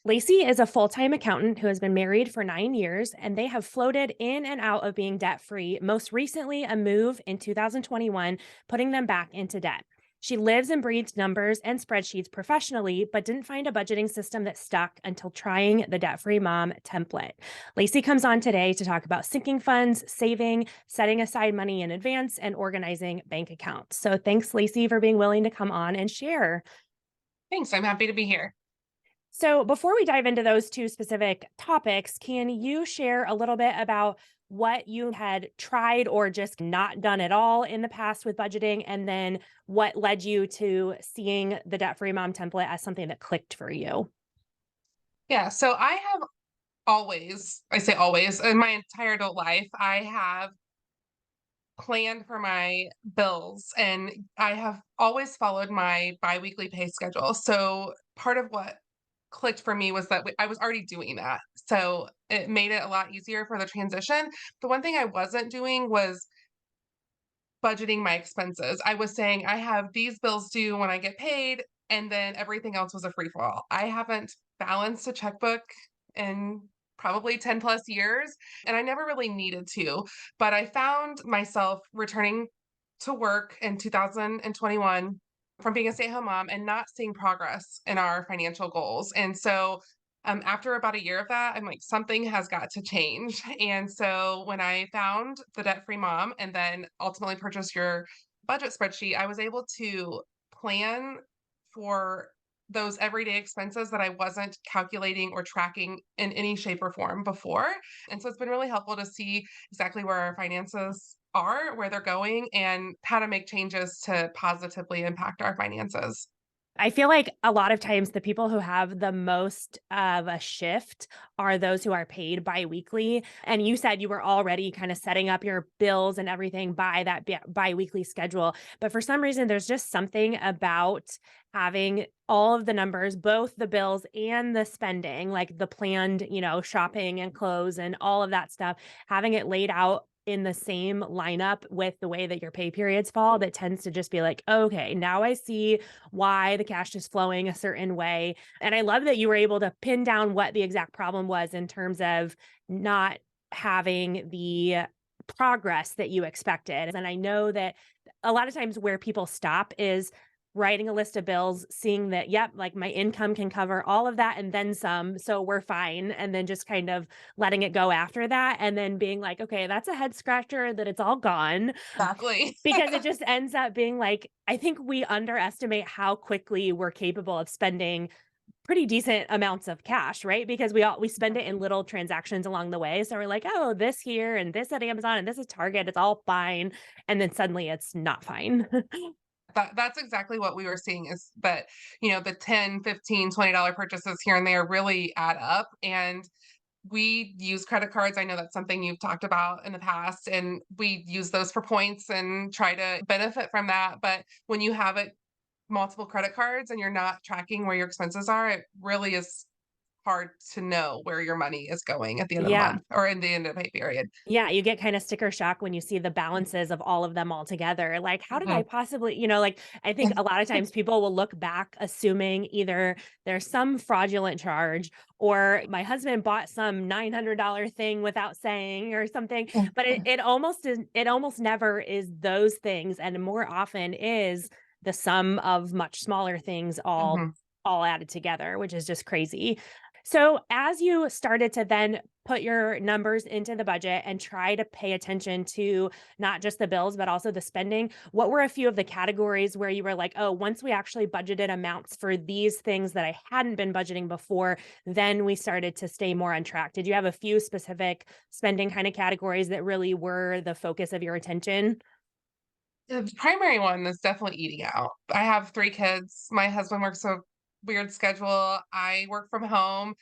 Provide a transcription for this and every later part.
Lacey is a full-time accountant who has been married for 9 years, and they have floated in and out of being debt-free, most recently a move in 2021, putting them back into debt. She lives and breathes numbers and spreadsheets professionally, but didn't find a budgeting system that stuck until trying the debt-free mom template. Lacey comes on today to talk about sinking funds, saving, setting aside money in advance, and organizing bank accounts. So thanks, Lacey, for being willing to come on and share. Thanks. I'm happy to be here. So, before we dive into those two specific topics, can you share a little bit about what you had tried or just not done at all in the past with budgeting? And then what led you to seeing the debt free mom template as something that clicked for you? Yeah. So I have I say always, in my entire adult life, I have planned for my bills and I have always followed my biweekly pay schedule. So part of what clicked for me was that I was already doing that. So it made it a lot easier for the transition. The one thing I wasn't doing was budgeting my expenses. I was saying I have these bills due when I get paid, and then everything else was a free for all. I haven't balanced a checkbook in probably 10 plus years, and I never really needed to. But I found myself returning to work in 2021 from being a stay at home mom and not seeing progress in our financial goals. And so after about a year of that, I'm like, something has got to change. And so when I found the debt free mom and then ultimately purchased your budget spreadsheet, I was able to plan for those everyday expenses that I wasn't calculating or tracking in any shape or form before. And so it's been really helpful to see exactly where our finances are, where they're going, and how to make changes to positively impact our finances. I feel like a lot of times the people who have the most of a shift are those who are paid biweekly. And you said you were already kind of setting up your bills and everything by that biweekly schedule. But for some reason, there's just something about having all of the numbers, both the bills and the spending, like the planned, shopping and clothes and all of that stuff, having it laid out in the same lineup with the way that your pay periods fall, that tends to just be like, okay, now I see why the cash is flowing a certain way. And I love that you were able to pin down what the exact problem was in terms of not having the progress that you expected. And I know that a lot of times where people stop is writing a list of bills, seeing that, yep, like my income can cover all of that and then some. So we're fine. And then just kind of letting it go after that. And then being like, okay, that's a head scratcher that it's all gone, Exactly. because it just ends up being like, I think we underestimate how quickly we're capable of spending pretty decent amounts of cash, right? Because we spend it in little transactions along the way. So we're like, oh, this here and this at Amazon and this is Target, it's all fine. And then suddenly it's not fine. That's exactly what we were seeing is that, the 10, 15, $20 purchases here and there really add up. And we use credit cards. I know that's something you've talked about in the past, and we use those for points and try to benefit from that. But when you have it multiple credit cards and you're not tracking where your expenses are, it really is hard to know where your money is going at the end of the Yeah. month or in the end of the pay period. Yeah, you get kind of sticker shock when you see the balances of all of them all together. Like, how did I Mhm. possibly, like, I think a lot of times people will look back assuming either there's some fraudulent charge or my husband bought some $900 thing without saying or something. But it almost never is those things. And more often is the sum of much smaller things Mhm. all added together, which is just crazy. So, as you started to then put your numbers into the budget and try to pay attention to not just the bills, but also the spending, what were a few of the categories where you were like, oh, once we actually budgeted amounts for these things that I hadn't been budgeting before, then we started to stay more on track? Did you have a few specific spending kind of categories that really were the focus of your attention? The primary one is definitely eating out. I have 3 kids. My husband works a weird schedule. I work from home.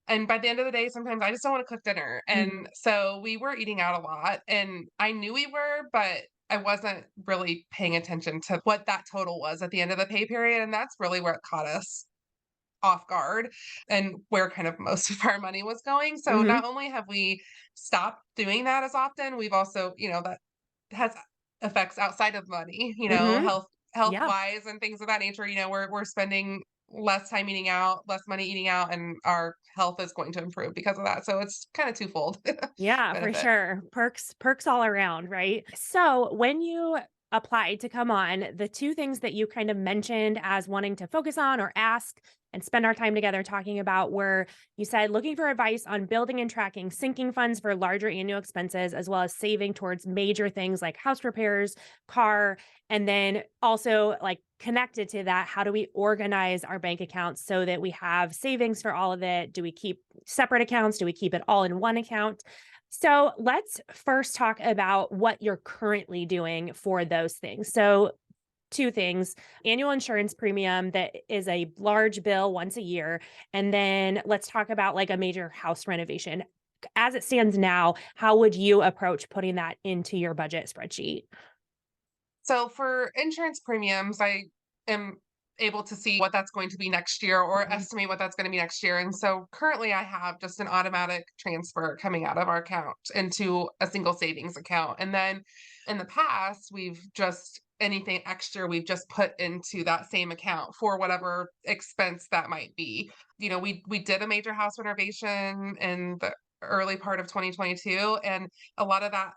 And by the end of the day, sometimes I just don't wanna cook dinner, Mhm. and so we were eating out a lot, and I knew we were, but I wasn't really paying attention to what that total was at the end of the pay period, and that's really where it caught us off guard and where kind of most of our money was going. So not Mhm. only have we stopped doing that as often, we've also, that has effects outside of money, Mhm. Yeah. health-wise and things of that nature. We're spending less time eating out, less money eating out, and our health is going to improve because of that. So it's kind of twofold Yeah, for benefit. sure. Perks all around, right? So, when you applied to come on, the two things that you kind of mentioned as wanting to focus on or ask and spend our time together talking about were you said looking for advice on building and tracking sinking funds for larger annual expenses, as well as saving towards major things like house repairs, car, and then also like connected to that, how do we organize our bank accounts so that we have savings for all of it? Do we keep separate accounts? Do we keep it all in one account? So let's first talk about what you're currently doing for those things. So, two things: annual insurance premium that is a large bill once a year. And then let's talk about like a major house renovation. As it stands now, how would you approach putting that into your budget spreadsheet? So for insurance premiums, I am able to see what that's going to be next year or Mhm. estimate what that's going to be next year. And so currently I have just an automatic transfer coming out of our account into a single savings account. And then in the past, we've just anything extra we've just put into that same account for whatever expense that might be. We did a major house renovation in the early part of 2022, and a lot of that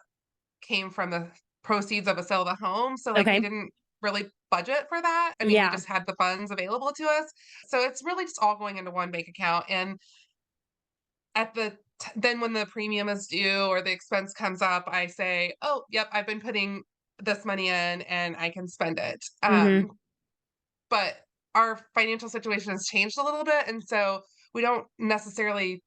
came from the proceeds of a sale of a home, so, like, we Okay. didn't really budget for that. I mean, we Yeah. just had the funds available to us, so it's really just all going into one bank account, and at the then when the premium is due or the expense comes up, I say, "Oh, yep, I've been putting this money in and I can spend it." Hmm. But our financial situation has changed a little bit, and so we don't necessarily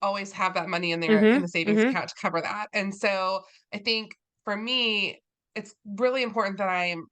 always have that money in there in Hmm. the savings Hmm. account to cover that. And so I think for me, it's really important that I'm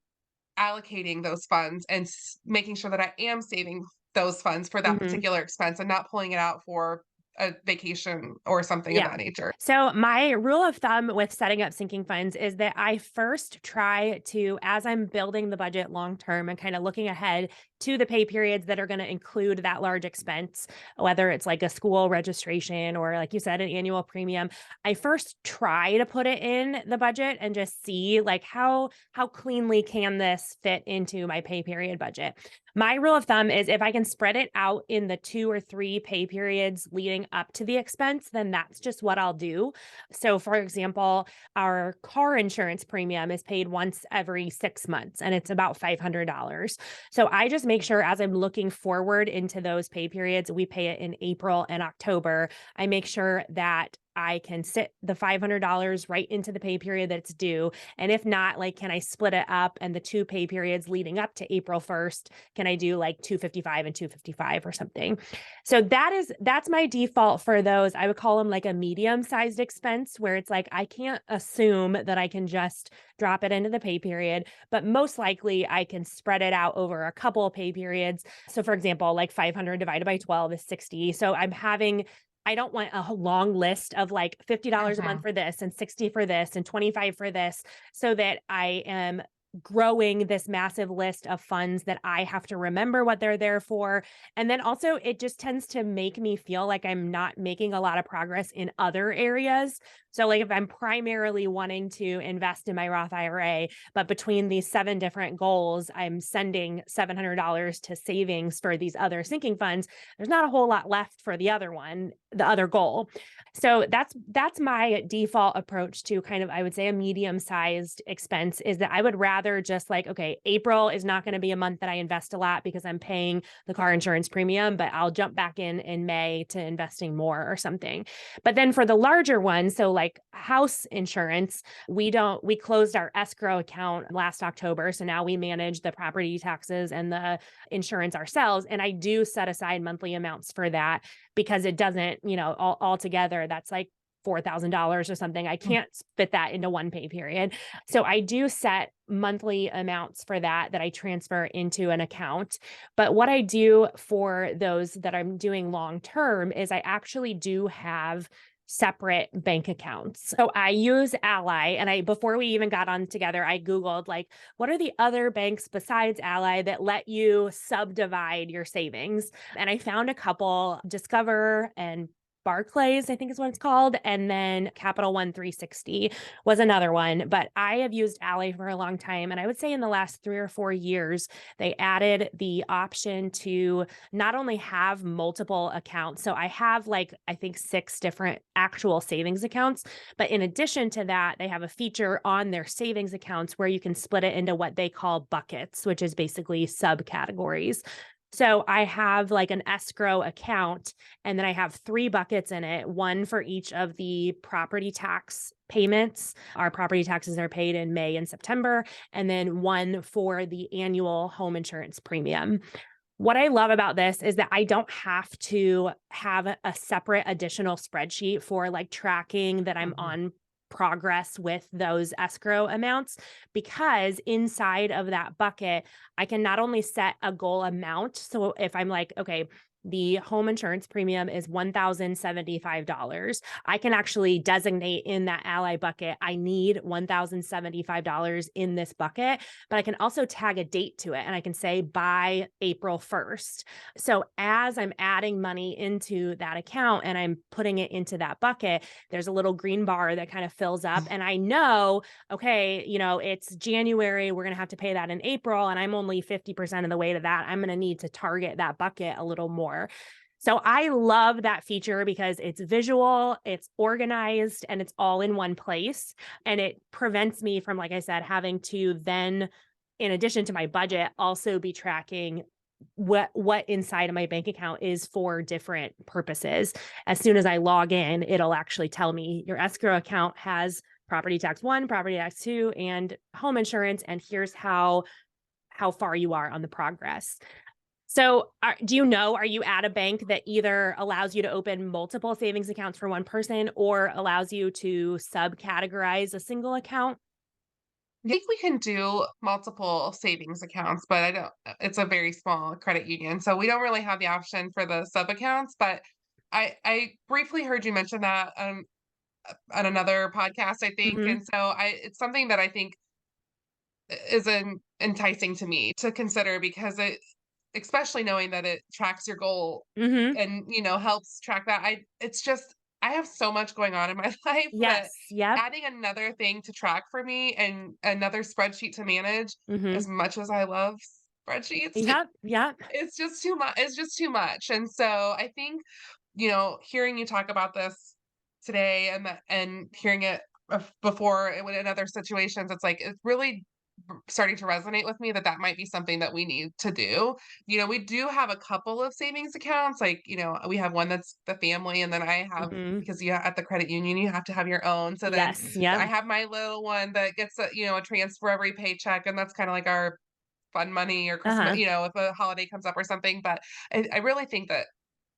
allocating those funds and making sure that I am saving those funds for that Hmm. particular expense and not pulling it out for a vacation or something of Yeah. that nature. So my rule of thumb with setting up sinking funds is that I first try to, as I'm building the budget long term and kind of looking ahead to the pay periods that are going to include that large expense, whether it's like a school registration or, like you said, an annual premium, I first try to put it in the budget and just see like how cleanly can this fit into my pay period budget. My rule of thumb is if I can spread it out in the 2 or 3 pay periods leading up to the expense, then that's just what I'll do. So, for example, our car insurance premium is paid once every 6 months and it's about $500. So, I just make sure as I'm looking forward into those pay periods, we pay it in April and October. I make sure that I can sit the $500 right into the pay period that it's due. And if not, like, can I split it up and the 2 pay periods leading up to April 1st, can I do like 255 and 255 or something? So that's my default for those. I would call them like a medium-sized expense where it's like I can't assume that I can just drop it into the pay period, but most likely I can spread it out over a couple of pay periods. So for example, like 500 divided by 12 is 60. So I don't want a long list of like $50 a month Mhm. for this and 60 for this and 25 for this, so that I am growing this massive list of funds that I have to remember what they're there for. And then also, it just tends to make me feel like I'm not making a lot of progress in other areas. So, like if I'm primarily wanting to invest in my Roth IRA, but between these 7 different goals, I'm sending $700 to savings for these other sinking funds, there's not a whole lot left for the other one, the other goal. So that's my default approach to kind of, I would say, a medium-sized expense is that I would rather just like, okay, April is not going to be a month that I invest a lot because I'm paying the car insurance premium, but I'll jump back in May to investing more or something. But then for the larger ones, so like house insurance, we closed our escrow account last October. So now we manage the property taxes and the insurance ourselves. And I do set aside monthly amounts for that because it doesn't, all together, that's like $4,000 or something. I can't fit that into one pay period. So I do set monthly amounts for that I transfer into an account. But what I do for those that I'm doing long term is I actually do have separate bank accounts. So I use Ally, and before we even got on together, I googled like what are the other banks besides Ally that let you subdivide your savings? And I found a couple, Discover and Barclays, I think is what it's called, and then Capital One 360 was another one. But I have used Ally for a long time, and I would say in the last 3 or 4 years, they added the option to not only have multiple accounts. So I have like I think 6 different actual savings accounts, but in addition to that, they have a feature on their savings accounts where you can split it into what they call buckets, which is basically subcategories. So I have like an escrow account, and then I have 3 buckets in it, one for each of the property tax payments. Our property taxes are paid in May and September, and then one for the annual home insurance premium. What I love about this is that I don't have to have a separate additional spreadsheet for like tracking that I'm Mhm. on progress with those escrow amounts, because inside of that bucket, I can not only set a goal amount. So if I'm like, okay, the home insurance premium is $1,075. I can actually designate in that Ally bucket, I need $1,075 in this bucket, but I can also tag a date to it and I can say by April 1st. So as I'm adding money into that account and I'm putting it into that bucket, there's a little green bar that kind of fills up. And I know, okay, it's January, we're going to have to pay that in April, and I'm only 50% of the way to that. I'm going to need to target that bucket a little more. So I love that feature because it's visual, it's organized, and it's all in one place. And it prevents me from, like I said, having to then, in addition to my budget, also be tracking what inside of my bank account is for different purposes. As soon as I log in, it'll actually tell me your escrow account has property tax 1, property tax 2, and home insurance, and here's how far you are on the progress. So, do you know, are you at a bank that either allows you to open multiple savings accounts for one person or allows you to subcategorize a single account? I think we can do multiple savings accounts, but I don't it's a very small credit union, so we don't really have the option for the sub accounts, but I briefly heard you mention that, on another podcast, I think, Mhm. and so I it's something that I think is enticing to me to consider because it especially knowing that it tracks your goal Mhm. and, helps track that. It's just I have so much going on in my life that Yes. Yep. adding another thing to track for me and another spreadsheet to manage, Mhm. as much as I love spreadsheets, Yep. Yep. it's just too much. And so I think, hearing you talk about this today and hearing it before in other situations, it's like it's really starting to resonate with me that that might be something that we need to do. We do have a couple of savings accounts, like, we have one that's the family, and then I have Mhm. because at the credit union, you have to have your own. So then Yes. Yep. I have my little one that gets a transfer every paycheck, and that's kind of like our fun money or Christmas, Uh-huh. if a holiday comes up or something. But I really think that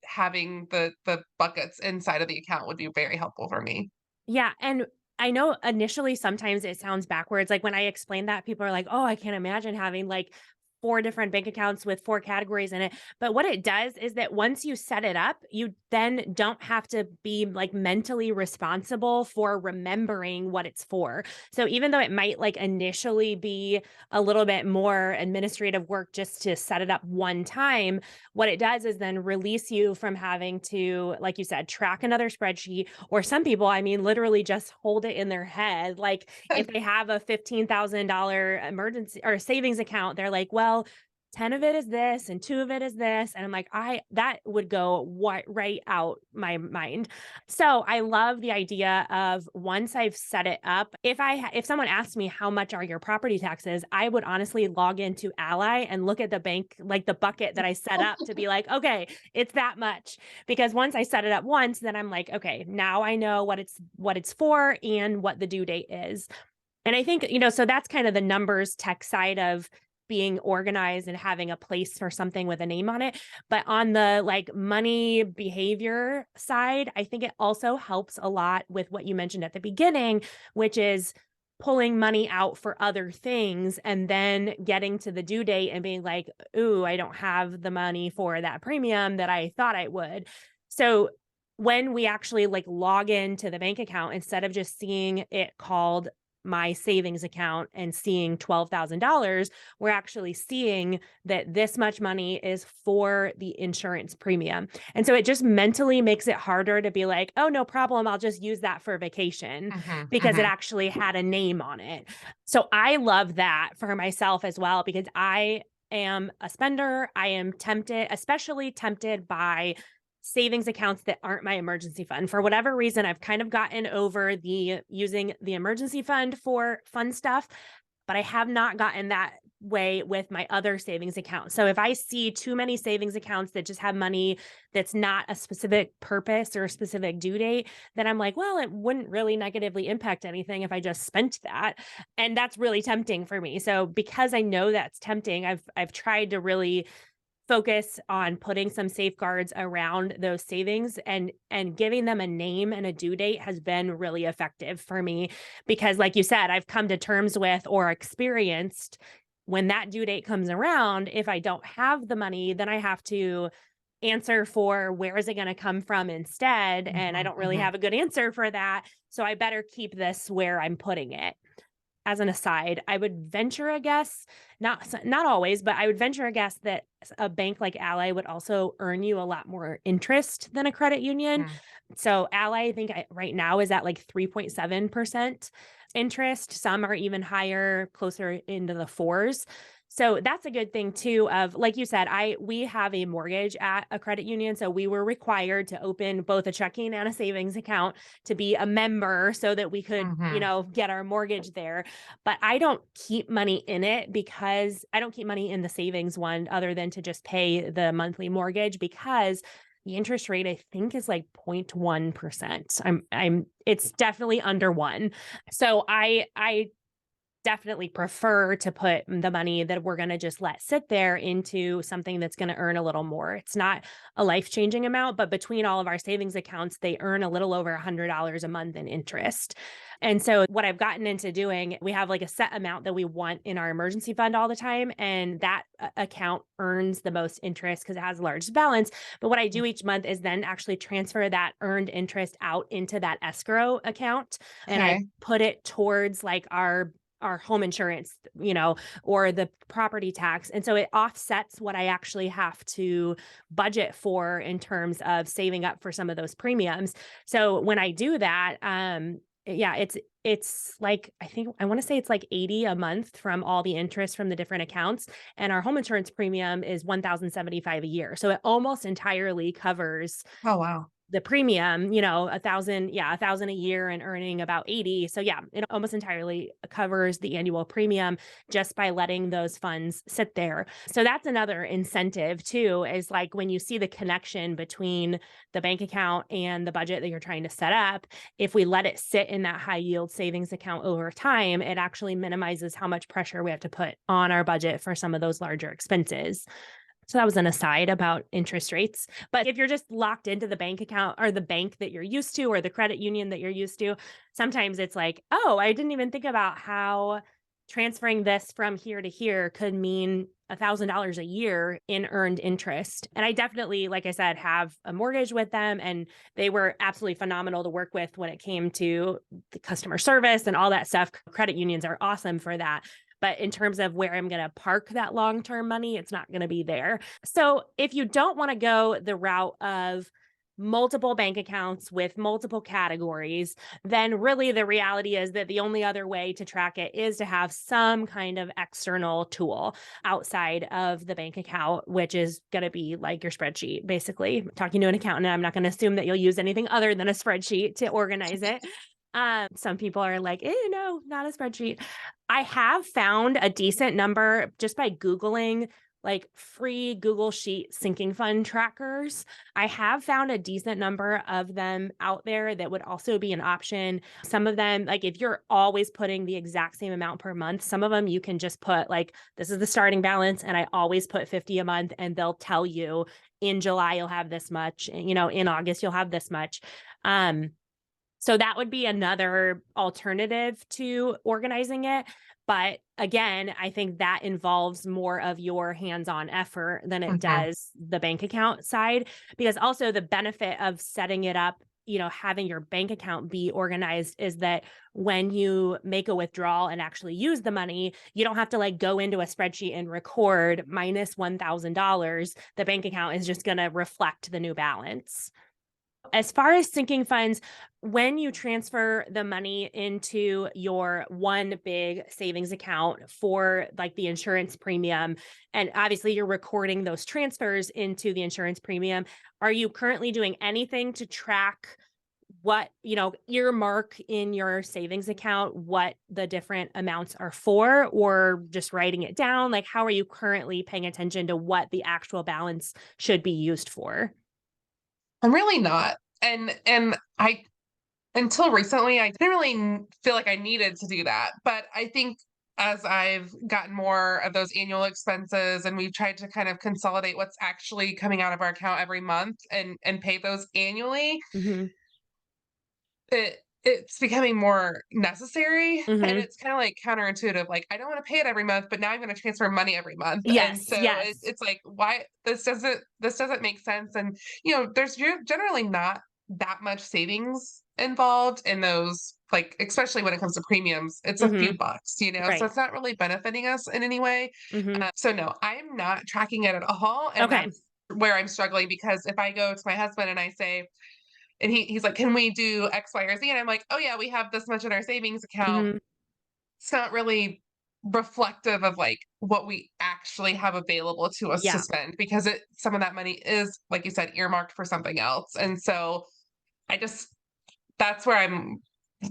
having the buckets inside of the account would be very helpful for me. Yeah, and I know initially sometimes it sounds backwards. Like when I explain that, people are like, "Oh, I can't imagine having like 4 different bank accounts with 4 categories in it." But what it does is that once you set it up, you then don't have to be like mentally responsible for remembering what it's for. So even though it might like initially be a little bit more administrative work just to set it up one time, what it does is then release you from having to, like you said, track another spreadsheet, or some people, I mean, literally just hold it in their head. Like if they have a $15,000 emergency or savings account, they're like, well, 10 of it is this and 2 of it is this. And I'm like, that would go right out my mind. So I love the idea of once I've set it up, if someone asks me how much are your property taxes, I would honestly log into Ally and look at the bank, like the bucket that I set up to be like, okay, it's that much. Because once I set it up once, then I'm like, okay, now I know what it's for and what the due date is. And I think, so that's kind of the numbers tech side of being organized and having a place for something with a name on it. But on the like money behavior side, I think it also helps a lot with what you mentioned at the beginning, which is pulling money out for other things and then getting to the due date and being like, ooh, I don't have the money for that premium that I thought I would. So when we actually like log into the bank account, instead of just seeing it called my savings account and seeing $12,000, we're actually seeing that this much money is for the insurance premium. And so it just mentally makes it harder to be like, oh, no problem. I'll just use that for vacation Mhm, because it mhm, actually had a name on it. So I love that for myself as well, because I am a spender. I am tempted, especially tempted by savings accounts that aren't my emergency fund. For whatever reason, I've kind of gotten over the using the emergency fund for fun stuff, but I have not gotten that way with my other savings accounts. So if I see too many savings accounts that just have money that's not a specific purpose or a specific due date, then I'm like, well, it wouldn't really negatively impact anything if I just spent that. And that's really tempting for me. So because I know that's tempting, I've tried to really focus on putting some safeguards around those savings, and giving them a name and a due date has been really effective for me, because like you said, I've come to terms with or experienced when that due date comes around, if I don't have the money, then I have to answer for where is it going to come from instead, and I mhm, don't really mhm, have a good answer for that, so I better keep this where I'm putting it. As an aside, I would venture a guess, not always, but I would venture a guess that a bank like Ally would also earn you a lot more interest than a credit union. mm. So Ally, I think right now is at like 3.7% interest. Some are even higher, closer into the fours. So that's a good thing too. Of like you said, we have a mortgage at a credit union, so we were required to open both a checking and a savings account to be a member so that we could, Mhm. get our mortgage there. But I don't keep money in it, because I don't keep money in the savings one other than to just pay the monthly mortgage, because the interest rate I think is like 0.1%. It's definitely under 1. So I definitely prefer to put the money that we're going to just let sit there into something that's going to earn a little more. It's not a life-changing amount, but between all of our savings accounts, they earn a little over $100 a month in interest. And so what I've gotten into doing, we have like a set amount that we want in our emergency fund all the time, and that account earns the most interest because it has the largest balance. But what I do each month is then actually transfer that earned interest out into that escrow account, and I Okay. put it towards like our home insurance, or the property tax. And so it offsets what I actually have to budget for in terms of saving up for some of those premiums. So when I do that, yeah, it's like, I want to say it's like 80 a month from all the interest from the different accounts. And our home insurance premium is 1,075 a year. So it almost entirely covers Oh, wow. the premium, 1,000, yeah, 1,000 a year and earning about 80. So yeah, it almost entirely covers the annual premium just by letting those funds sit there. So that's another incentive too, is like when you see the connection between the bank account and the budget that you're trying to set up, if we let it sit in that high yield savings account over time, it actually minimizes how much pressure we have to put on our budget for some of those larger expenses. So that was an aside about interest rates. But if you're just locked into the bank account or the bank that you're used to or the credit union that you're used to, sometimes it's like, oh, I didn't even think about how transferring this from here to here could mean $1,000 a year in earned interest. And I definitely, like I said, have a mortgage with them, and they were absolutely phenomenal to work with when it came to the customer service and all that stuff. Credit unions are awesome for that. But in terms of where I'm going to park that long-term money, it's not going to be there. So if you don't want to go the route of multiple bank accounts with multiple categories, then really the reality is that the only other way to track it is to have some kind of external tool outside of the bank account, which is going to be like your spreadsheet. Basically, talking to an accountant, I'm not going to assume that you'll use anything other than a spreadsheet to organize it. Some people are like, no, not a spreadsheet. I have found a decent number just by Googling like free Google Sheet sinking fund trackers. I have found a decent number of them out there that would also be an option. Some of them, like if you're always putting the exact same amount per month, some of them you can just put like, this is the starting balance, and I always put 50 a month, and they'll tell you in July you'll have this much, in August you'll have this much. So that would be another alternative to organizing it. But again, I think that involves more of your hands-on effort than it Mhm. does the bank account side, because also the benefit of setting it up having your bank account be organized is that when you make a withdrawal and actually use the money, you don't have to like go into a spreadsheet and record minus $1,000. The bank account is just going to reflect the new balance. As far as sinking funds, when you transfer the money into your one big savings account for like the insurance premium, and obviously you're recording those transfers into the insurance premium, are you currently doing anything to track what, earmark in your savings account, what the different amounts are for, or just writing it down? Like, how are you currently paying attention to what the actual balance should be used for? I'm really not. And I until recently, I didn't really feel like I needed to do that. But I think as I've gotten more of those annual expenses and we've tried to kind of consolidate what's actually coming out of our account every month and pay those annually, Hmm. it's becoming more necessary, and Hmm. it's kind of like counterintuitive. Like, I don't want to pay it every month, but now I'm going to transfer money every month, and Yes, so yes. it's like, why this doesn't make sense. And there's generally not that much savings involved in those, like especially when it comes to premiums. It's a few Mhm. bucks, so Right. it's not really benefiting us in any way. Mhm. So no, I'm not tracking it at all, and Okay. that's where I'm struggling, because if I go to my husband and I say, and he's like, "Can we do X, Y, or Z?" And I'm like, "Oh yeah, we have this much in our savings account." Mhm. It's not really reflective of like what we actually have available to us to Yeah. spend, because some of that money is, like you said, earmarked for something else. And so I just that's where I'm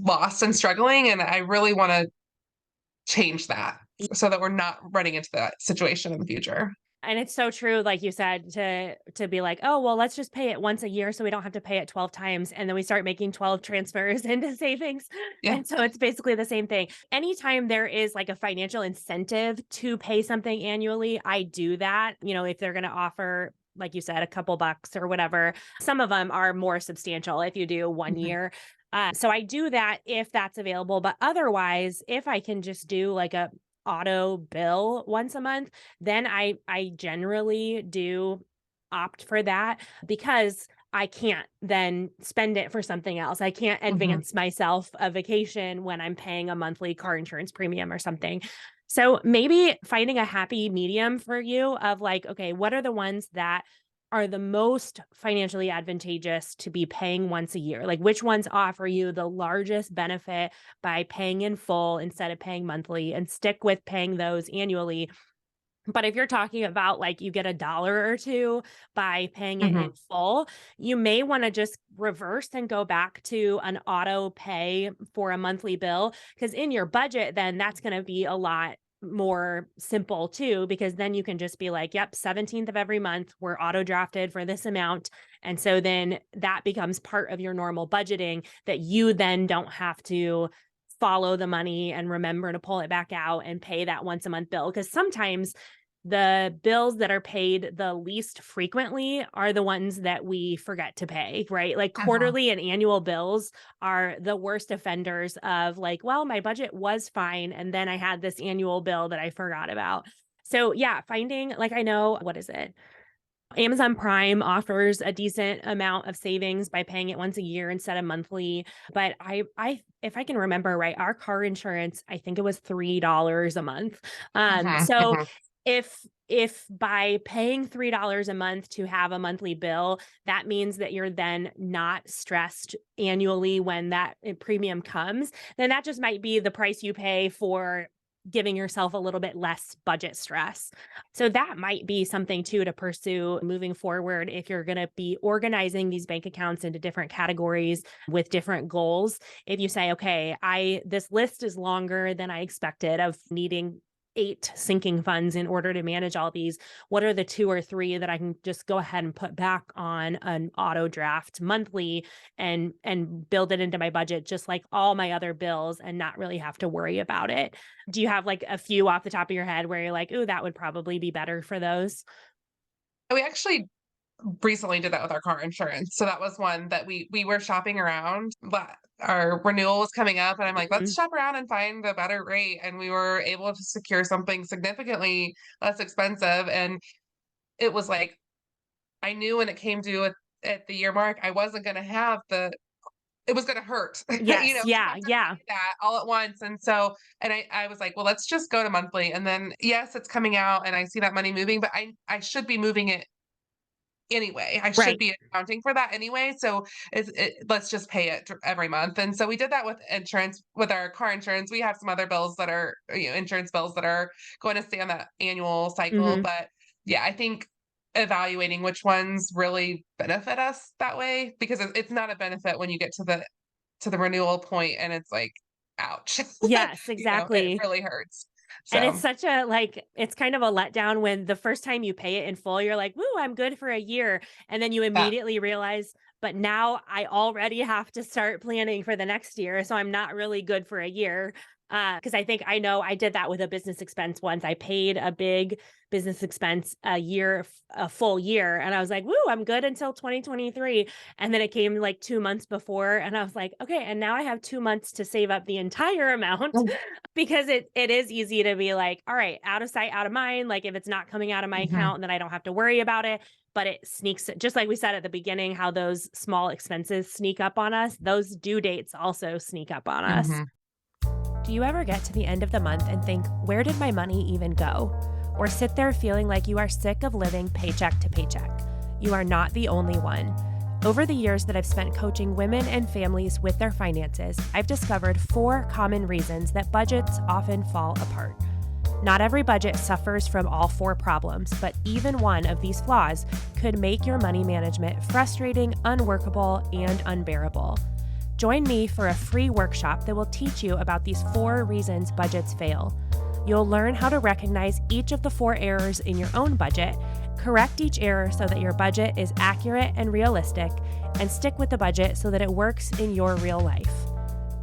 lost and struggling, and I really want to change that so that we're not running into that situation in the future. And it's so true, like you said, to be like, "Oh, well, let's just pay it once a year so we don't have to pay it 12 times." And then we start making 12 transfers into savings. Yeah. And so it's basically the same thing. Anytime there is like a financial incentive to pay something annually, I do that. If they're going to offer, like you said, a couple bucks or whatever, some of them are more substantial if you do one Mhm. year. So I do that if that's available. But otherwise, if I can just do like a auto bill once a month, then I generally do opt for that because I can't then spend it for something else. I can't Mhm. advance myself a vacation when I'm paying a monthly car insurance premium or something. So maybe finding a happy medium for you of like, okay, what are the ones that are the most financially advantageous to be paying once a year? Like, which ones offer you the largest benefit by paying in full instead of paying monthly, and stick with paying those annually. But if you're talking about like you get a dollar or two by paying it in Mhm. full, you may want to just reverse and go back to an auto pay for a monthly bill. Because in your budget, then that's going to be a lot more simple too, because then you can just be like, yep, 17th of every month, we're auto drafted for this amount. And so then that becomes part of your normal budgeting that you then don't have to follow the money and remember to pull it back out and pay that once a month bill. Because sometimes the bills that are paid the least frequently are the ones that we forget to pay, right? Like Mhm. quarterly and annual bills are the worst offenders of like, well, my budget was fine. And then I had this annual bill that I forgot about. So, yeah, finding like, I know, what is it? Amazon Prime offers a decent amount of savings by paying it once a year instead of monthly. But if I can remember right, our car insurance, I think it was $3 a month. Mhm. So Mhm. if by paying $3 a month to have a monthly bill, that means that you're then not stressed annually when that premium comes, then that just might be the price you pay for giving yourself a little bit less budget stress. So that might be something too to pursue moving forward if you're going to be organizing these bank accounts into different categories with different goals. If you say, okay, I this list is longer than I expected of needing 8 sinking funds in order to manage all these. What are the 2 or 3 that I can just go ahead and put back on an auto draft monthly and build it into my budget just like all my other bills and not really have to worry about it? Do you have like a few off the top of your head where you're like, "Ooh, that would probably be better for those?" We actually recently did that with our car insurance. So that was one that we were shopping around, but our renewal was coming up, and I'm like, let's Mhm. shop around and find a better rate. And we were able to secure something significantly less expensive. And it was like, I knew when it came due at the year mark, I wasn't going to have it was going to hurt, Yes. to Yeah. have to Yeah. pay that all at once. And so, and I was like, well, let's just go to monthly. And then, yes, it's coming out and I see that money moving, but I should be moving it anyway. I should Right. be accounting for that anyway. So let's just pay it every month. And so we did that with insurance, with our car insurance. We have some other bills that are, insurance bills that are going to stay on that annual cycle. Hmm. But yeah, I think evaluating which ones really benefit us that way, because it's not a benefit when you get to the renewal point and it's like, ouch, Yes, it exactly. really hurts. And it's So, such a like, it's kind of a letdown when the first time you pay it in full, you're like, woo, I'm good for a year. And then you yeah. immediately realize, but now I already have to start planning for the next year. So I'm not really good for a year. Because I think I know I did that with a business expense once. I paid a big business expense a full year. And I was like, woo, I'm good until 2023. And then it came like 2 months before. And I was like, okay, and now I have 2 months to save up the entire amount because it is easy to be like, all right, out of sight, out of mind. Like if it's not coming out of my Mhm. account, then I don't have to worry about it. But it sneaks, just like we said at the beginning, how those small expenses sneak up on us. Those due dates also sneak up on us. Mhm. Do you ever get to the end of the month and think, where did my money even go? Or sit there feeling like you are sick of living paycheck to paycheck? You are not the only one. Over the years that I've spent coaching women and families with their finances, I've discovered 4 common reasons that budgets often fall apart. Not every budget suffers from all 4 problems, but even one of these flaws could make your money management frustrating, unworkable, and unbearable. Join me for a free workshop that will teach you about these 4 reasons budgets fail. You'll learn how to recognize each of the 4 errors in your own budget, correct each error so that your budget is accurate and realistic, and stick with the budget so that it works in your real life.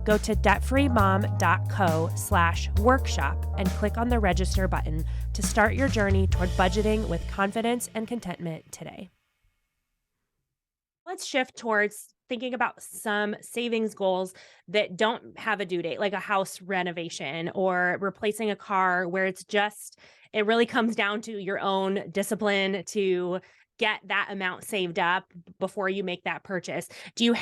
Go to debtfreemom.co/workshop and click on the register button to start your journey toward budgeting with confidence and contentment today. Let's shift towards thinking about some savings goals that don't have a due date, like a house renovation or replacing a car, where it really comes down to your own discipline to get that amount saved up before you make that purchase. You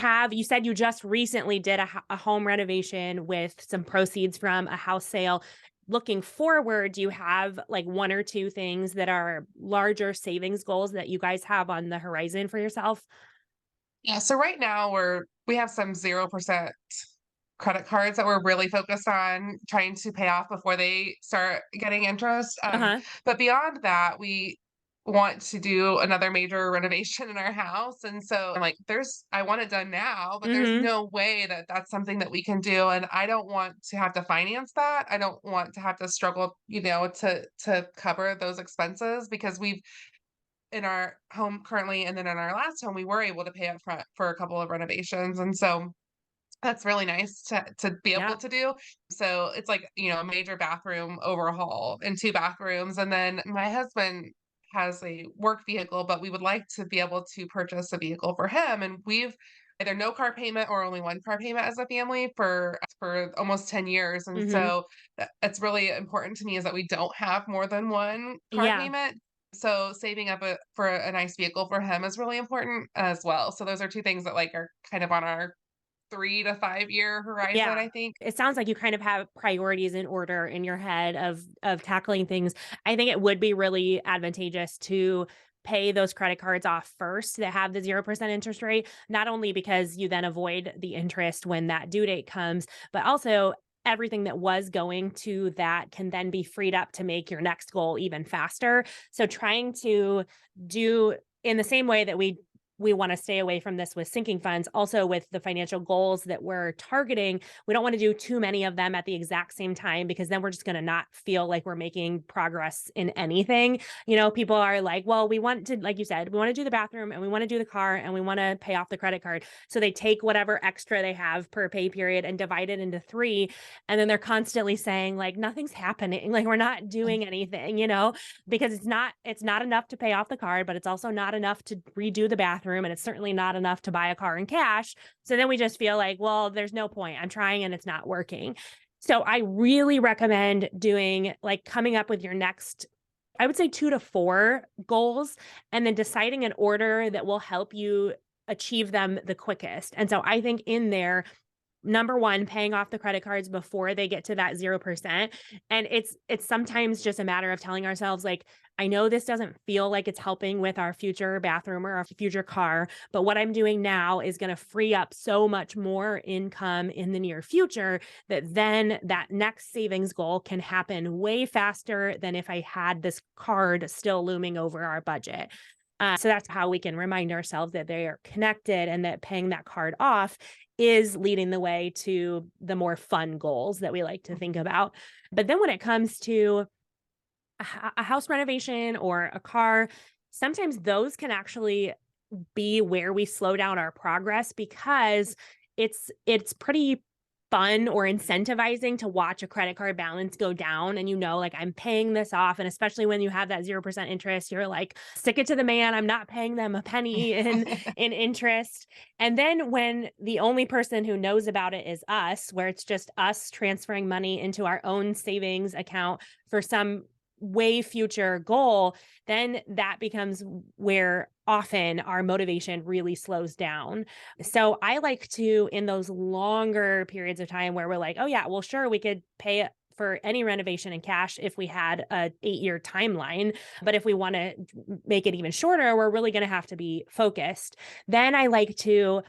said you just recently did a home renovation with some proceeds from a house sale. Looking forward, do you have like 1 or 2 things that are larger savings goals that you guys have on the horizon for yourself? Yeah, so right now we have some 0% credit cards that we're really focused on trying to pay off before they start getting interest. Uh-huh. But beyond that, we want to do another major renovation in our house. And so I'm like, I want it done now, but there's Mhm. no way that that's something that we can do. And I don't want to have to finance that. I don't want to have to struggle, to cover those expenses, because we've in our home currently, and then in our last home, we were able to pay up front for a couple of renovations, and so that's really nice to be able Yeah. to do. So it's like, a major bathroom overhaul and 2 bathrooms, and then my husband has a work vehicle, but we would like to be able to purchase a vehicle for him, and we've either no car payment or only 1 car payment as a family for almost 10 years, and Mhm. so it's really important to me is that we don't have more than 1 car Yeah. payment. So saving up for a nice vehicle for him is really important as well. So those are 2 things that, like, are kind of on our 3 to 5-year horizon, Yeah. I think. It sounds like you kind of have priorities in order in your head of tackling things. I think it would be really advantageous to pay those credit cards off first that have the 0% interest rate, not only because you then avoid the interest when that due date comes, but also everything that was going to that can then be freed up to make your next goal even faster. So trying to do in the same way that we want to stay away from this with sinking funds. Also, with the financial goals that we're targeting, we don't want to do too many of them at the exact same time because then we're just going to not feel like we're making progress in anything. People are like, well, we want to, like you said, we want to do the bathroom and we want to do the car and we want to pay off the credit card. So they take whatever extra they have per pay period and divide it into 3. And then they're constantly saying, like, nothing's happening. Like, we're not doing anything, because it's not enough to pay off the card, but it's also not enough to redo the bathroom, and it's certainly not enough to buy a car in cash. So then we just feel like, well, there's no point. I'm trying and it's not working. So I really recommend doing like coming up with your next, I would say 2 to 4 goals, and then deciding an order that will help you achieve them the quickest. And so I think in there, number one, paying off the credit cards before they get to that 0%. And it's sometimes just a matter of telling ourselves, like, I know this doesn't feel like it's helping with our future bathroom or our future car, but what I'm doing now is going to free up so much more income in the near future that then that next savings goal can happen way faster than if I had this card still looming over our budget. So that's how we can remind ourselves that they are connected and that paying that card off is leading the way to the more fun goals that we like to think about. But then when it comes to a house renovation or a car, sometimes those can actually be where we slow down our progress because it's pretty fun or incentivizing to watch a credit card balance go down, and like, I'm paying this off. And especially when you have that 0% interest, you're like, stick it to the man, I'm not paying them a penny in interest. And then when the only person who knows about it is us, where it's just us transferring money into our own savings account for some way future goal, then that becomes where often our motivation really slows down. So I like to, in those longer periods of time where we're like, oh yeah, well, sure, we could pay for any renovation in cash if we had a 8-year timeline. But if we want to make it even shorter, we're really going to have to be focused. Then I like to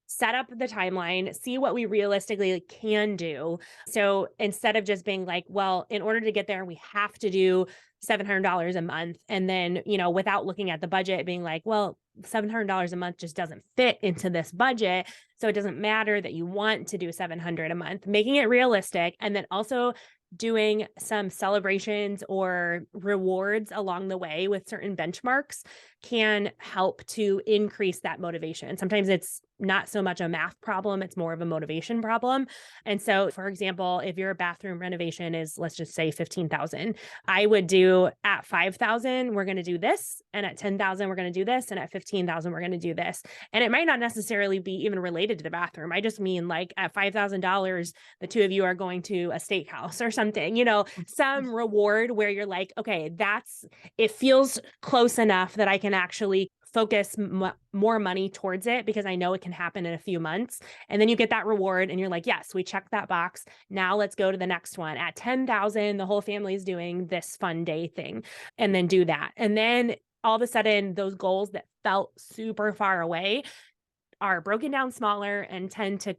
set up the timeline, see what we realistically can do. So instead of just being like, well, in order to get there, we have to do $700 a month. And then, without looking at the budget, being like, well, $700 a month just doesn't fit into this budget. So it doesn't matter that you want to do 700 a month, making it realistic. And then also doing some celebrations or rewards along the way with certain benchmarks can help to increase that motivation. Sometimes it's not so much a math problem, it's more of a motivation problem. And so, for example, if your bathroom renovation is, let's just say 15,000, I would do at 5,000, we're going to do this. And at 10,000, we're going to do this. And at 15,000, we're going to do this. And it might not necessarily be even related to the bathroom. I just mean like at $5,000, the two of you are going to a steakhouse or something, some reward where you're like, okay, it feels close enough that I can actually focus more money towards it because I know it can happen in a few months. And then you get that reward and you're like, yes, we checked that box. Now let's go to the next one. At 10,000, the whole family is doing this fun day thing, and then do that. And then all of a sudden, those goals that felt super far away are broken down smaller and tend to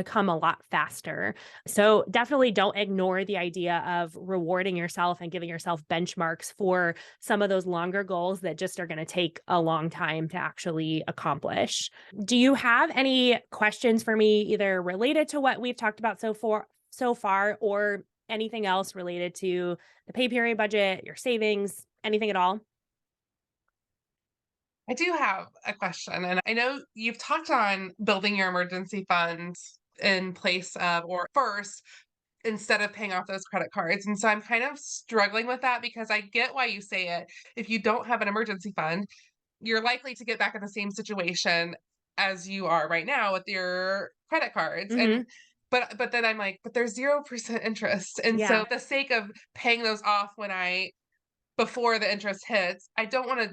come a lot faster. So definitely don't ignore the idea of rewarding yourself and giving yourself benchmarks for some of those longer goals that just are going to take a long time to actually accomplish. Do you have any questions for me, either related to what we've talked about so far, or anything else related to the pay period budget, your savings, anything at all? I do have a question, and I know you've talked on building your emergency funds in place of, or first, instead of paying off those credit cards. And so I'm kind of struggling with that because I get why you say it. If you don't have an emergency fund, you're likely to get back in the same situation as you are right now with your credit cards. Hmm. But then I'm like, but there's 0% interest. And Yeah. so the sake of paying those off before the interest hits, I don't want to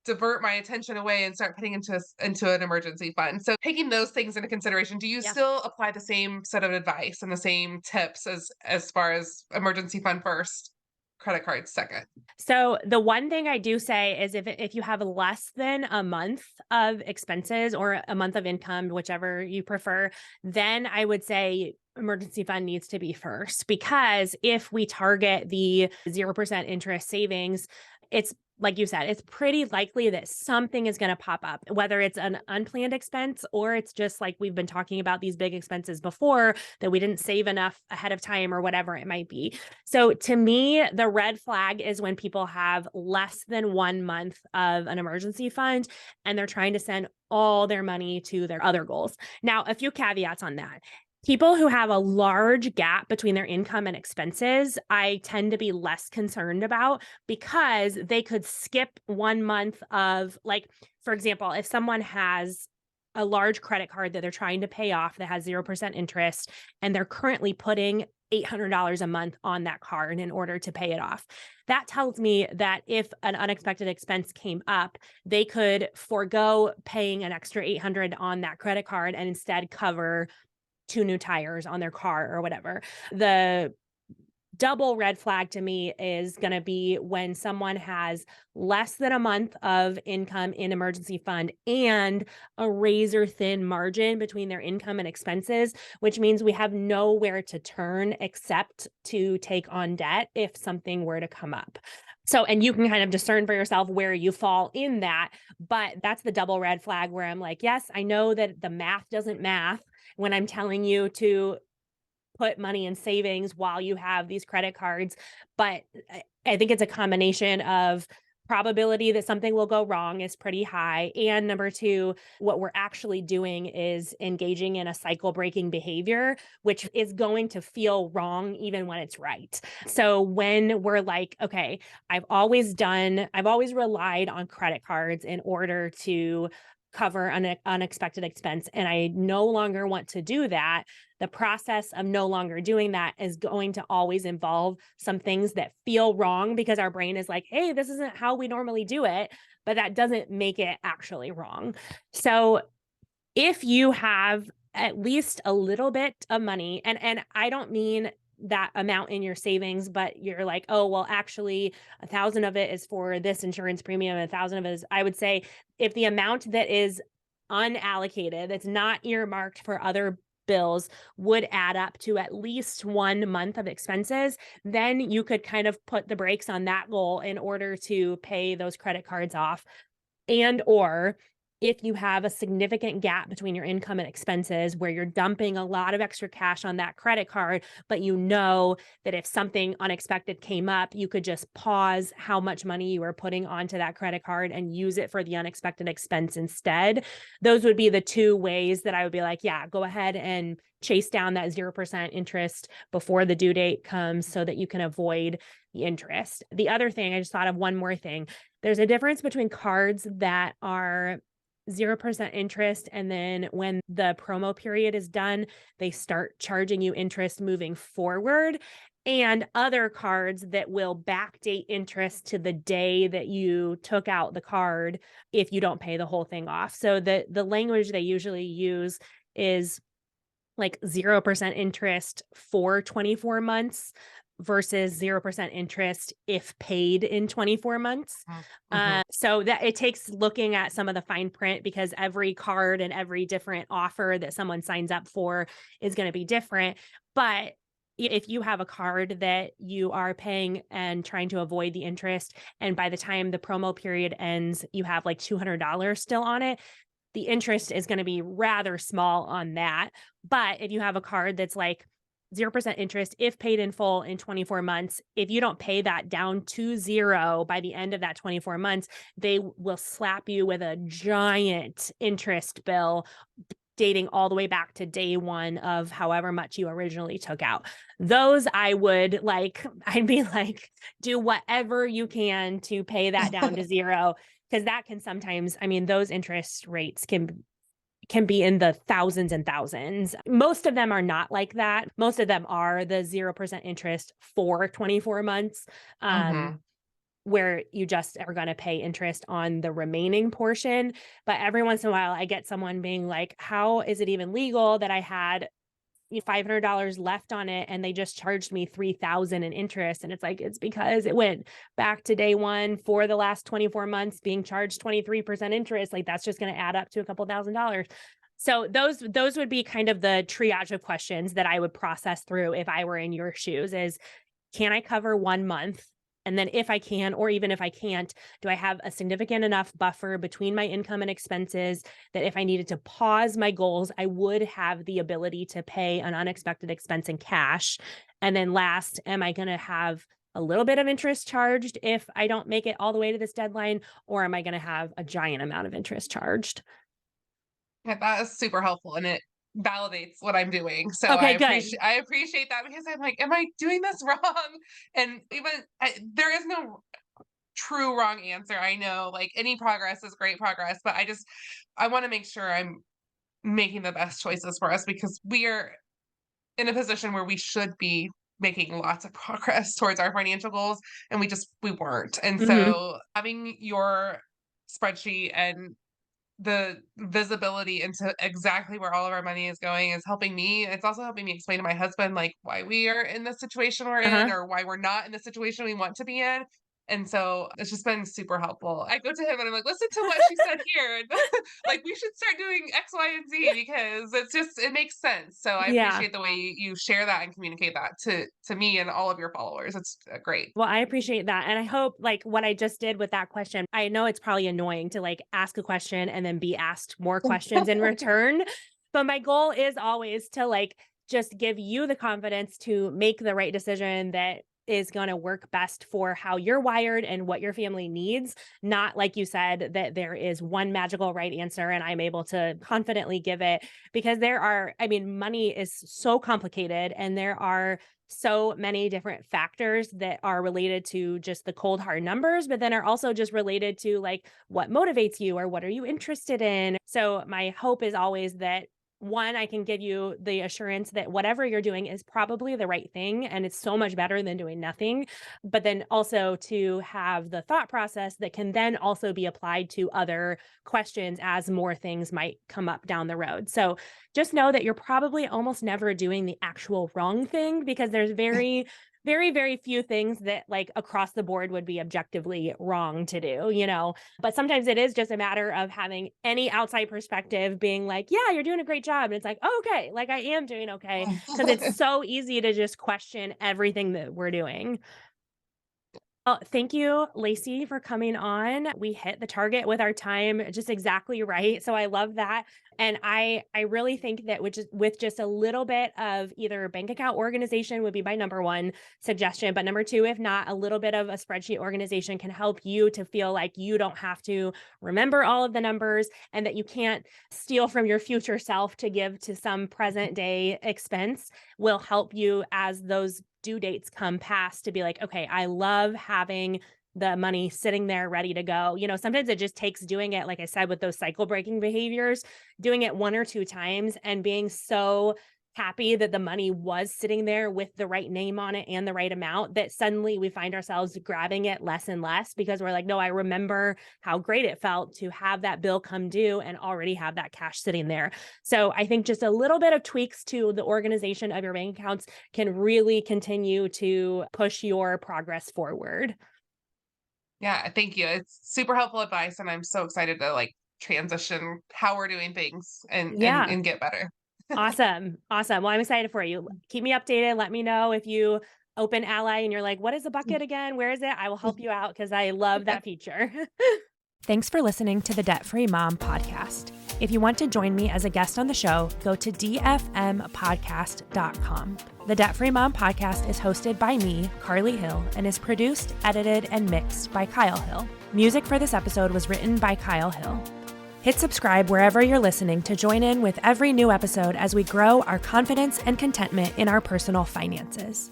divert my attention away and start putting into an emergency fund. So taking those things into consideration, do you Yeah. still apply the same set of advice and the same tips as far as emergency fund first, credit cards second? So the one thing I do say is if you have less than a month of expenses or a month of income, whichever you prefer, then I would say emergency fund needs to be first, because if we target the 0% interest savings, it's like you said, it's pretty likely that something is going to pop up, whether it's an unplanned expense or it's just like we've been talking about these big expenses before that we didn't save enough ahead of time or whatever it might be. So to me, the red flag is when people have less than 1 month of an emergency fund and they're trying to send all their money to their other goals. Now, a few caveats on that. People who have a large gap between their income and expenses, I tend to be less concerned about, because they could skip 1 month of, like, for example, if someone has a large credit card that they're trying to pay off that has 0% interest and they're currently putting $800 a month on that card in order to pay it off. That tells me that if an unexpected expense came up, they could forego paying an extra 800 on that credit card and instead cover 2 new tires on their car or whatever. The double red flag to me is going to be when someone has less than a month of income in emergency fund and a razor thin margin between their income and expenses, which means we have nowhere to turn except to take on debt if something were to come up. So, and you can kind of discern for yourself where you fall in that, but that's the double red flag where I'm like, yes, I know that the math doesn't math when I'm telling you to put money in savings while you have these credit cards. But I think it's a combination of probability that something will go wrong is pretty high. And number two, what we're actually doing is engaging in a cycle breaking behavior, which is going to feel wrong even when it's right. So when we're like, okay, I've always relied on credit cards in order to cover an unexpected expense, and I no longer want to do that. The process of no longer doing that is going to always involve some things that feel wrong because our brain is like, hey, this isn't how we normally do it, but that doesn't make it actually wrong. So if you have at least a little bit of money, and I don't mean that amount in your savings, but you're like, oh, well, actually 1,000 of it is for this insurance premium and 1,000 of it is, I would say if the amount that is unallocated, that's not earmarked for other bills would add up to at least 1 month of expenses, then you could kind of put the brakes on that goal in order to pay those credit cards off. And or if you have a significant gap between your income and expenses where you're dumping a lot of extra cash on that credit card, but you know that if something unexpected came up, you could just pause how much money you were putting onto that credit card and use it for the unexpected expense instead. Those would be the two ways that I would be like, yeah, go ahead and chase down that 0% interest before the due date comes so that you can avoid the interest. The other thing, I just thought of one more thing. There's a difference between cards that are 0% interest, and then when the promo period is done, they start charging you interest moving forward, and other cards that will backdate interest to the day that you took out the card if you don't pay the whole thing off. So the language they usually use is like 0% interest for 24 months versus 0% interest if paid in 24 months. Mm-hmm. So that it takes looking at some of the fine print because every card and every different offer that someone signs up for is going to be different. But if you have a card that you are paying and trying to avoid the interest, and by the time the promo period ends, you have like $200 still on it, the interest is going to be rather small on that. But if you have a card that's like 0% interest if paid in full in 24 months, if you don't pay that down to zero by the end of that 24 months, they will slap you with a giant interest bill dating all the way back to day one of however much you originally took out. Those I would like, I'd be like, do whatever you can to pay that down to zero. Because that can sometimes, I mean, those interest rates can be in the thousands and thousands. Most of them are not like that. Most of them are the 0% interest for 24 months, Mm-hmm. where you just are going to pay interest on the remaining portion. But every once in a while, I get someone being like, how is it even legal that I had $500 left on it and they just charged me $3,000 in interest? And it's like, it's because it went back to day one for the last 24 months being charged 23% interest. Like that's just going to add up to a couple $1,000s. So those would be kind of the triage of questions that I would process through if I were in your shoes is, can I cover 1 month? And then if I can, or even if I can't, do I have a significant enough buffer between my income and expenses that if I needed to pause my goals, I would have the ability to pay an unexpected expense in cash? And then last, am I going to have a little bit of interest charged if I don't make it all the way to this deadline, or am I going to have a giant amount of interest charged? Yeah, that is super helpful and it validates what I'm doing. So Okay, good. I appreciate that because I'm like, am I doing this wrong? And even there is no true wrong answer. I know like any progress is great progress, but I want to make sure I'm making the best choices for us because we are in a position where we should be making lots of progress towards our financial goals, and we weren't. And Mhm. so having your spreadsheet and the visibility into exactly where all of our money is going is helping me. It's also helping me explain to my husband like why we are in the situation we're in, Uh-huh. or why we're not in the situation we want to be in. And so it's just been super helpful. I go to him and I'm like, listen to what she said here. And like, we should start doing X, Y, and Z because it makes sense. So I Yeah. appreciate the way you share that and communicate that to me and all of your followers. It's great. Well, I appreciate that. And I hope like what I just did with that question, I know it's probably annoying to like ask a question and then be asked more questions in return. But my goal is always to like just give you the confidence to make the right decision that is going to work best for how you're wired and what your family needs. Not like you said, that there is one magical right answer and I'm able to confidently give it because I mean, money is so complicated and there are so many different factors that are related to just the cold hard numbers, but then are also just related to like what motivates you or what are you interested in. So my hope is always that one, I can give you the assurance that whatever you're doing is probably the right thing and it's so much better than doing nothing. But then also to have the thought process that can then also be applied to other questions as more things might come up down the road. So just know that you're probably almost never doing the actual wrong thing because there's very few things that like across the board would be objectively wrong to do, but sometimes it is just a matter of having any outside perspective being like, yeah, you're doing a great job. And it's like, oh, okay, like I am doing okay. Cause it's so easy to just question everything that we're doing. Well, thank you, Lacey, for coming on. We hit the target with our time just exactly right. So I love that. And I really think that with just a little bit of either bank account organization would be my number one suggestion. But number two, if not, a little bit of a spreadsheet organization can help you to feel like you don't have to remember all of the numbers and that you can't steal from your future self to give to some present day expense will help you as those due dates come past to be like, okay, I love having the money sitting there ready to go. Sometimes it just takes doing it, like I said, with those cycle breaking behaviors, doing it one or two times and being so happy that the money was sitting there with the right name on it and the right amount that suddenly we find ourselves grabbing it less and less because we're like, no, I remember how great it felt to have that bill come due and already have that cash sitting there. So I think just a little bit of tweaks to the organization of your bank accounts can really continue to push your progress forward. Yeah, thank you. It's super helpful advice, and I'm so excited to like transition how we're doing things and Yeah. get better. Awesome. Awesome. Well, I'm excited for you. Keep me updated. Let me know if you open Ally and you're like, what is a bucket again? Where is it? I will help you out because I love that feature. Thanks for listening to the Debt Free Mom podcast. If you want to join me as a guest on the show, go to dfmpodcast.com. The Debt Free Mom podcast is hosted by me, Carly Hill, and is produced, edited, and mixed by Kyle Hill. Music for this episode was written by Kyle Hill. Hit subscribe wherever you're listening to join in with every new episode as we grow our confidence and contentment in our personal finances.